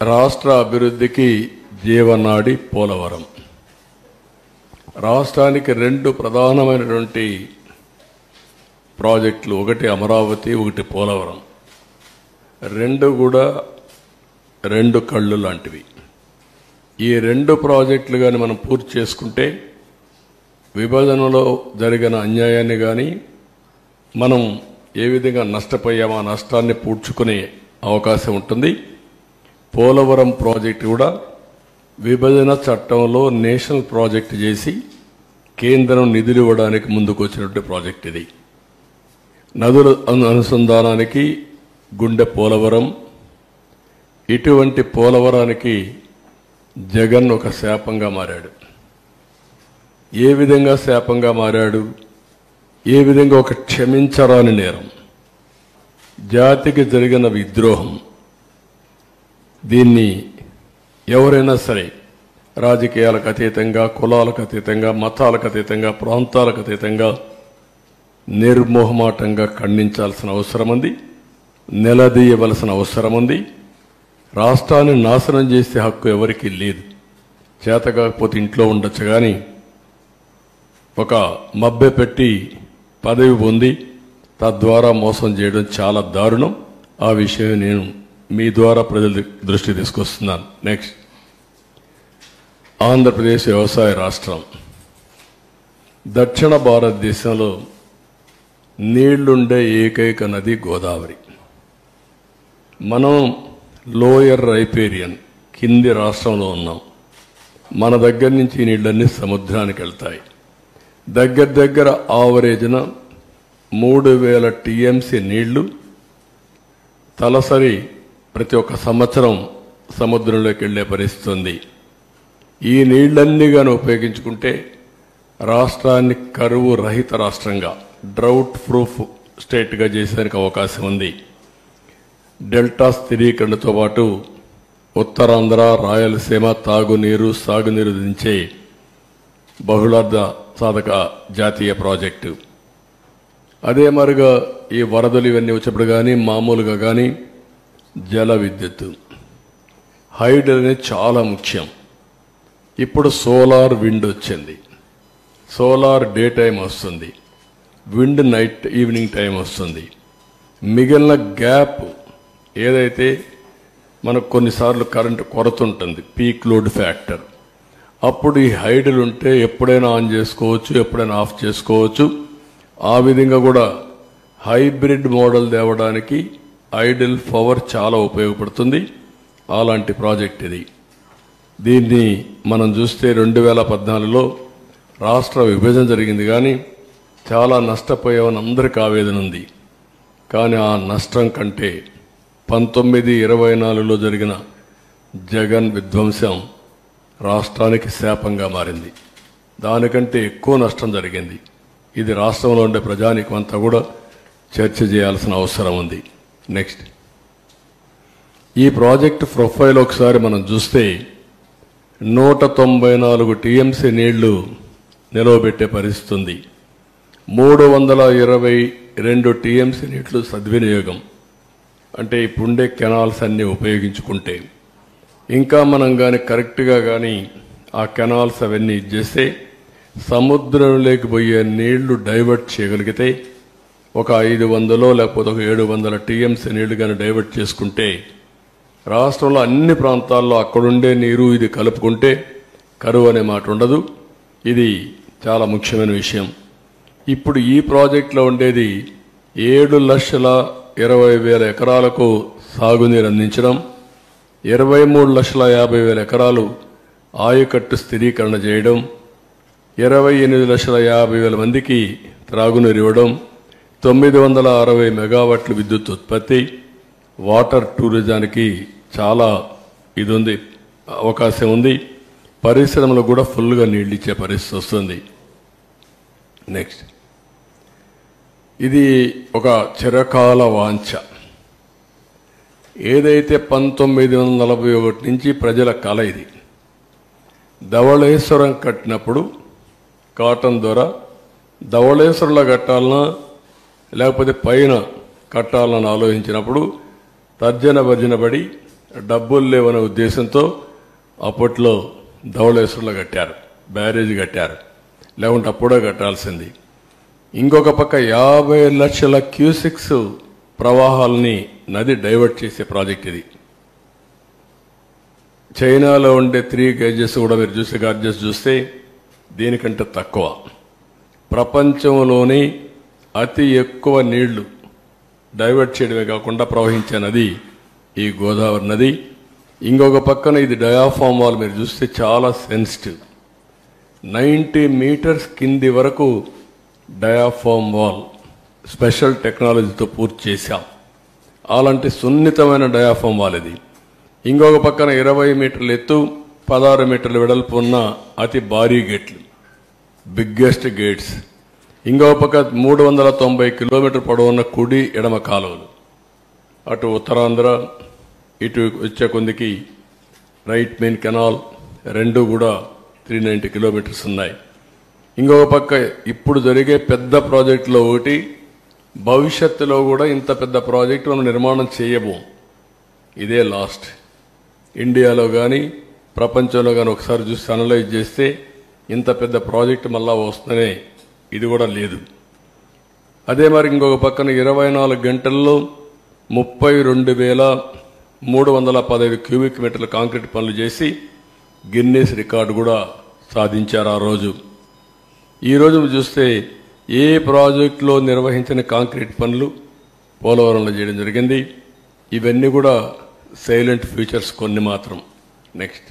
రాష్ట్ర అభివృద్ధికి జీవనాడి పోలవరం. రాష్ట్రానికి రెండు ప్రధానమైనటువంటి ప్రాజెక్టులు, ఒకటి అమరావతి, ఒకటి పోలవరం. రెండు కూడా రెండు కళ్ళు లాంటివి. ఈ రెండు ప్రాజెక్టులు కానీ మనం పూర్తి చేసుకుంటే విభజనలో జరిగిన అన్యాయాన్ని కానీ మనం ఏ విధంగా నష్టపోయామో ఆ నష్టాన్ని పూడ్చుకునే అవకాశం ఉంటుంది. పోలవరం ప్రాజెక్టు కూడా విభజన చట్టంలో నేషనల్ ప్రాజెక్టు చేసి కేంద్రం నిధులు ఇవ్వడానికి ముందుకు వచ్చినటువంటి ప్రాజెక్ట్ ఇది. నదుల అనుసంధానానికి గుండె పోలవరం. ఇటువంటి పోలవరానికి జగన్ ఒక శాపంగా మారాడు. ఏ విధంగా శాపంగా మారాడు? ఏ విధంగా ఒక క్షమించరాని నేరం, జాతికి జరిగిన విద్రోహం. దీన్ని ఎవరైనా సరే రాజకీయాలకు అతీతంగా, కులాలకు అతీతంగా, మతాలకు అతీతంగా, ప్రాంతాలకు అతీతంగా నిర్మోహమాటంగా ఖండించాల్సిన అవసరం ఉంది, నిలదీయవలసిన అవసరం ఉంది. రాష్ట్రాన్ని నాశనం చేసే హక్కు ఎవరికీ లేదు. చేత కాకపోతే ఇంట్లో ఉండొచ్చు, కానీ ఒక మభ్య పెట్టి పదవి పొంది తద్వారా మోసం చేయడం చాలా దారుణం. ఆ విషయం నేను మీ ద్వారా ప్రజల దృష్టి తీసుకొస్తున్నాను. నెక్స్ట్, ఆంధ్రప్రదేశ్ వ్యవసాయ రాష్ట్రం. దక్షిణ భారతదేశంలో నీళ్లుండే ఏకైక నది గోదావరి. మనం లోయర్ రైపేరియన్ కింది రాష్ట్రంలో ఉన్నాం. మన దగ్గర నుంచి ఈ నీళ్ళన్నీ సముద్రానికి వెళ్తాయి. దగ్గర ఆవరేజ్న 3000 టీఎంసీ నీళ్లు తలసరి ప్రతి ఒక్క సంవత్సరం సముద్రంలోకి వెళ్లే పరిస్థితి ఉంది. ఈ నీళ్లన్నీ కానీ ఉపయోగించుకుంటే రాష్ట్రాన్ని కరువు రహిత రాష్ట్రంగా, డ్రౌట్ ప్రూఫ్ స్టేట్గా చేసేందుకు అవకాశం ఉంది. డెల్టా స్థిరీకరణతో పాటు ఉత్తరాంధ్ర, రాయలసీమ తాగునీరు, సాగునీరు దించే బహుళార్థ సాధక జాతీయ ప్రాజెక్టు. అదే మరిగా ఈ వరదలు ఇవన్నీ వచ్చినప్పుడు కానీ, మామూలుగా కానీ జల విద్యుత్తు, హైడ్రో అనేది చాలా ముఖ్యం. ఇప్పుడు సోలార్ విండ్ వచ్చింది. సోలార్ డే టైం వస్తుంది, విండ్ నైట్ ఈవినింగ్ టైం వస్తుంది. మిగిలిన గ్యాప్ ఏదైతే మనకు కొన్నిసార్లు కరెంటు కొరత ఉంటుంది, పీక్ లోడ్ ఫ్యాక్టర్, అప్పుడు ఈ హైడ్రో ఉంటే ఎప్పుడైనా ఆన్ చేసుకోవచ్చు, ఎప్పుడైనా ఆఫ్ చేసుకోవచ్చు. ఆ విధంగా కూడా హైబ్రిడ్ మోడల్ తేవడానికి ఐడిల్ పవర్ చాలా ఉపయోగపడుతుంది. అలాంటి ప్రాజెక్ట్ ఇది. దీన్ని మనం చూస్తే 2014లో రాష్ట్ర విభజన జరిగింది, కానీ చాలా నష్టపోయామని అందరికీ ఆవేదన ఉంది. కానీ ఆ నష్టం కంటే 1924లో జరిగిన జగన్ విధ్వంసం రాష్ట్రానికి శాపంగా మారింది. దానికంటే ఎక్కువ నష్టం జరిగింది. ఇది రాష్ట్రంలో ఉండే ప్రజానీకం అంతా కూడా చర్చ చేయాల్సిన అవసరం ఉంది. నెక్స్ట్, ఈ ప్రాజెక్టు ప్రొఫైల్ ఒకసారి మనం చూస్తే 194 టీఎంసీ నీళ్లు నిలవబెట్టే పరిస్థితి ఉంది. 322 టీఎంసీ నీళ్లు సద్వినియోగం. అంటే ఇప్పుడుండే కెనాల్స్ అన్నీ ఉపయోగించుకుంటే, ఇంకా మనం కానీ కరెక్ట్గా కానీ ఆ కెనాల్స్ అవన్నీ ఇచ్చేస్తే సముద్రంలోకి పోయే నీళ్లు డైవర్ట్ చేయగలిగితే ఒక 500 లేకపోతే ఒక 700 టీఎంసీ నీళ్లు కానీ డైవర్ట్ చేసుకుంటే రాష్ట్రంలో అన్ని ప్రాంతాల్లో అక్కడుండే నీరు ఇది కలుపుకుంటే కరువు అనే మాట ఉండదు. ఇది చాలా ముఖ్యమైన విషయం. ఇప్పుడు ఈ ప్రాజెక్టులో ఉండేది 7,20,000 ఎకరాలకు సాగునీరు అందించడం, 23,50,000 ఎకరాలు ఆయకట్టు స్థిరీకరణ చేయడం, 28,50,000 మందికి త్రాగునీరు ఇవ్వడం, 960 మెగావాట్ల విద్యుత్ ఉత్పత్తి, వాటర్ టూరిజానికి చాలా ఇది ఉంది, అవకాశం ఉంది. పరిశ్రమలు కూడా ఫుల్గా నీళ్ళు ఇచ్చే పరిస్థితి వస్తుంది. నెక్స్ట్, ఇది ఒక చిరకాల వాంఛ. ఏదైతే 1941 నుంచి ప్రజల కల ఇది. ధవళేశ్వరం కట్టినప్పుడు కాటన్ ద్వారా ధవళేశ్వరంలో కట్టాలన్నా లేకపోతే పైన కట్టాలని ఆలోచించినప్పుడు తర్జన భర్జన పడి డబ్బులు లేవనే ఉద్దేశంతో అప్పట్లో ధవళేశ్వరంలో కట్టారు, బ్యారేజ్ కట్టారు. లేకుంటే అప్పుడే కట్టాల్సింది. ఇంకొక పక్క 50 లక్షల క్యూసిక్స్ ప్రవాహాలని నది డైవర్ట్ చేసే ప్రాజెక్ట్ ఇది. చైనాలో ఉండే 3 గేజెస్ కూడా మీరు చూస్తే గార్జెస్ చూస్తే దీనికంటే తక్కువ. ప్రపంచంలోని అతి ఎక్కువ నీళ్లు డైవర్ట్ చేయడమే కాకుండా ప్రవహించే నది ఈ గోదావరి నది. ఇంకొక పక్కన ఇది డయాఫామ్ వాల్ మీరు చూస్తే చాలా సెన్సిటివ్. 90 మీటర్స్ కింది వరకు డయాఫామ్ వాల్ స్పెషల్ టెక్నాలజీతో పూర్తి చేశాం. అలాంటి సున్నితమైన డయాఫామ్ వాల్ ఇది. ఇంకొక పక్కన 20 మీటర్ల ఎత్తు, 16 మీటర్ల వెడల్పు ఉన్న అతి భారీ గేట్లు, బిగ్గెస్ట్ గేట్స్. ఇంకొక పక్క 390 కిలోమీటర్ పొడవున్న కుడి ఎడమ కాలువలు. అటు ఉత్తరాంధ్ర ఇటు వచ్చే కొందికి రైట్ మెయిన్ కెనాల్ రెండు కూడా 390 కిలోమీటర్స్ ఉన్నాయి. ఇంకొక పక్క ఇప్పుడు జరిగే పెద్ద ప్రాజెక్టులో ఒకటి, భవిష్యత్తులో కూడా ఇంత పెద్ద ప్రాజెక్టు మనం నిర్మాణం చేయబోం. ఇదే లాస్ట్. ఇండియాలో కానీ ప్రపంచంలో కానీ ఒకసారి చూసి అనలైజ్ చేస్తే ఇంత పెద్ద ప్రాజెక్టు మళ్ళా వస్తుందనే ఇది కూడా లేదు. అదే మరి ఇంకొక పక్కన 24 గంటల్లో 32,315 క్యూబిక్ మీటర్ల కాంక్రీట్ పనులు చేసి గిన్నెస్ రికార్డు కూడా సాధించారు ఆ రోజు. ఈ రోజు చూస్తే ఏ ప్రాజెక్టులో నిర్వహించిన కాంక్రీట్ పనులు పోలవరంలో చేయడం జరిగింది. ఇవన్నీ కూడా సైలెంట్ ఫ్యూచర్స్ కొన్ని మాత్రం. నెక్స్ట్